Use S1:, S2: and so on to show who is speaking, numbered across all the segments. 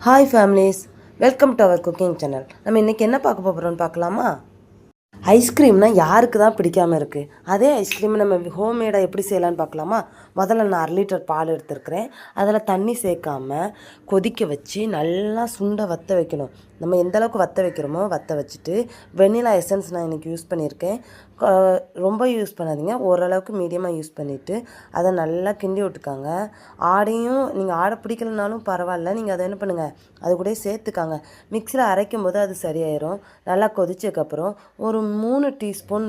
S1: Hi families, welcome to our cooking channel. நம்ம இன்றைக்கி என்ன பார்க்க போகிறோம்னு பார்க்கலாமா? ஐஸ்கிரீம்னால் யாருக்கு தான் பிடிக்காமல் இருக்குது. அதே ஐஸ்கிரீம் நம்ம ஹோம்மேடாக எப்படி செய்யலான்னு பார்க்கலாமா? முதல்ல நான் 1/2 லிட்டர் பால் எடுத்துருக்கிறேன். அதில் தண்ணி சேர்க்காமல் கொதிக்க வச்சு நல்லா சுண்டை வற்ற வைக்கணும். நம்ம எந்த அளவுக்கு வற்ற வைக்கிறோமோ வற்ற வச்சுட்டு வெண்ணிலா எசன்ஸ் நான் இன்றைக்கி யூஸ் பண்ணியிருக்கேன். ரொம்ப யூஸ் பண்ணாதீங்க, ஓரளவுக்கு மீடியமாக யூஸ் பண்ணிவிட்டு அதை நல்லா கிண்டி விட்டுக்காங்க. ஆடையும் நீங்கள் ஆடை பிடிக்கலனாலும் பரவாயில்ல, நீங்கள் அதை என்ன பண்ணுங்கள், அது கூட சேர்த்துக்காங்க. மிக்சியில் அரைக்கும் போது அது சரியாயிடும். நல்லா கொதிச்சதுக்கப்புறம் ஒரு 3 டீஸ்பூன்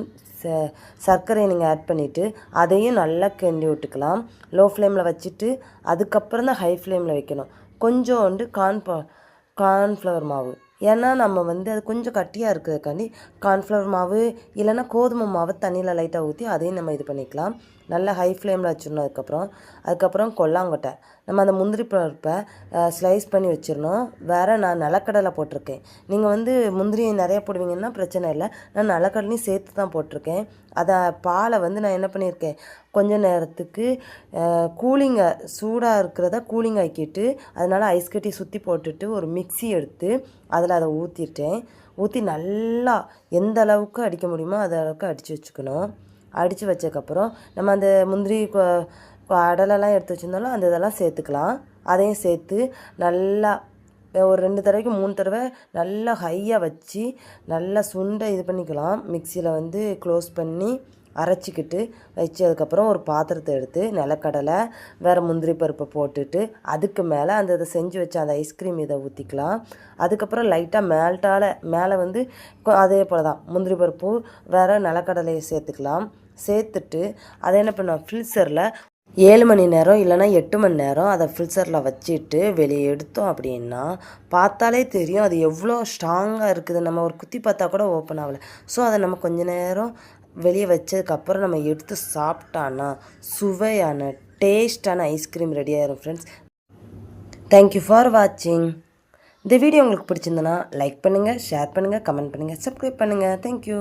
S1: சர்க்கரையை நீங்கள் ஆட் பண்ணிவிட்டு அதையும் நல்லா கிண்டி விட்டுக்கலாம். லோ ஃப்ளேமில் வச்சுட்டு அதுக்கப்புறம் தான் ஹை ஃப்ளேமில் வைக்கணும். கொஞ்சோண்டு கார்ன்ஃப்ளவர் மாவு, ஏன்னா நம்ம அது கொஞ்சம் கட்டியாக இருக்கிறதுக்காண்டி கார்ன்ஃப்ளவர் மாவு இல்லைன்னா கோதுமை மாவு தண்ணியில் லைட்டாக ஊற்றி அதையும் நம்ம இது பண்ணிக்கலாம். நல்லா ஹை ஃப்ளேமில் வச்சிடணும். அதுக்கப்புறம் கொல்லாங்கொட்டை, நம்ம அந்த முந்திரி பருப்பை ஸ்லைஸ் பண்ணி வச்சிடணும். வேறு நான் நிலக்கடலை போட்டிருக்கேன். நீங்கள் முந்திரி நிறையா போடுவீங்கன்னா பிரச்சனை இல்லை, நான் நிலக்கடலையும் சேர்த்து தான் போட்டிருக்கேன். அதை பாலை நான் என்ன பண்ணியிருக்கேன், கொஞ்சம் நேரத்துக்கு சூடாக இருக்கிறத கூலிங் ஆக்கிட்டு அதனால் ஐஸ் கட்டி சுற்றி போட்டுட்டு ஒரு மிக்ஸி எடுத்து அதில் அதை ஊற்றி நல்லா எந்த அளவுக்கு அடிக்க முடியுமோ அந்த அளவுக்கு அடித்து வச்சுக்கணும். அடித்து வச்சதுக்கப்புறம் நம்ம அந்த முந்திரி கடலெல்லாம் எடுத்து வச்சுருந்தாலும் அந்த இதெல்லாம் சேர்த்துக்கலாம். அதையும் சேர்த்து நல்லா ஒரு 2 தடவைக்கு 3 தடவை நல்லா ஹையாக வச்சு நல்லா சுண்டை இது பண்ணிக்கலாம். மிக்சியில் க்ளோஸ் பண்ணி அரைச்சிக்கிட்டு வச்சதுக்கப்புறம் ஒரு பாத்திரத்தை எடுத்து நிலக்கடலை வேறு முந்திரி பருப்பை போட்டுட்டு அதுக்கு மேலே இதை செஞ்சு வச்ச அந்த ஐஸ்கிரீம் இதை ஊற்றிக்கலாம். அதுக்கப்புறம் லைட்டாக மேலே அதே போல் தான் முந்திரி பருப்பு வேறு நிலக்கடலையை சேர்த்துட்டு அதை என்ன பண்ணுவோம், ஃப்ரிட்ஜரில் 7 மணி நேரம் இல்லைனா 8 மணி நேரம் அதை ஃப்ரிட்ஜரில் வச்சுட்டு வெளியே எடுத்தோம் அப்படின்னா பார்த்தாலே தெரியும் அது எவ்வளோ ஸ்ட்ராங்காக இருக்குது. நம்ம ஒரு குத்தி பார்த்தா கூட ஓப்பன் ஆகலை. ஸோ அதை நம்ம கொஞ்ச நேரம் வெளியே வச்சதுக்கப்புறம் நம்ம எடுத்து சாப்பிட்டான்னா சுவையான டேஸ்டான ஐஸ்கிரீம் ரெடி ஆயிரும் ஃப்ரெண்ட்ஸ். தேங்க்யூ ஃபார் வாட்சிங். இந்த வீடியோ உங்களுக்கு பிடிச்சிருந்தனா லைக் பண்ணுங்கள், ஷேர் பண்ணுங்கள், கமெண்ட் பண்ணுங்கள், சப்ஸ்கிரைப் பண்ணுங்கள். தேங்க்யூ.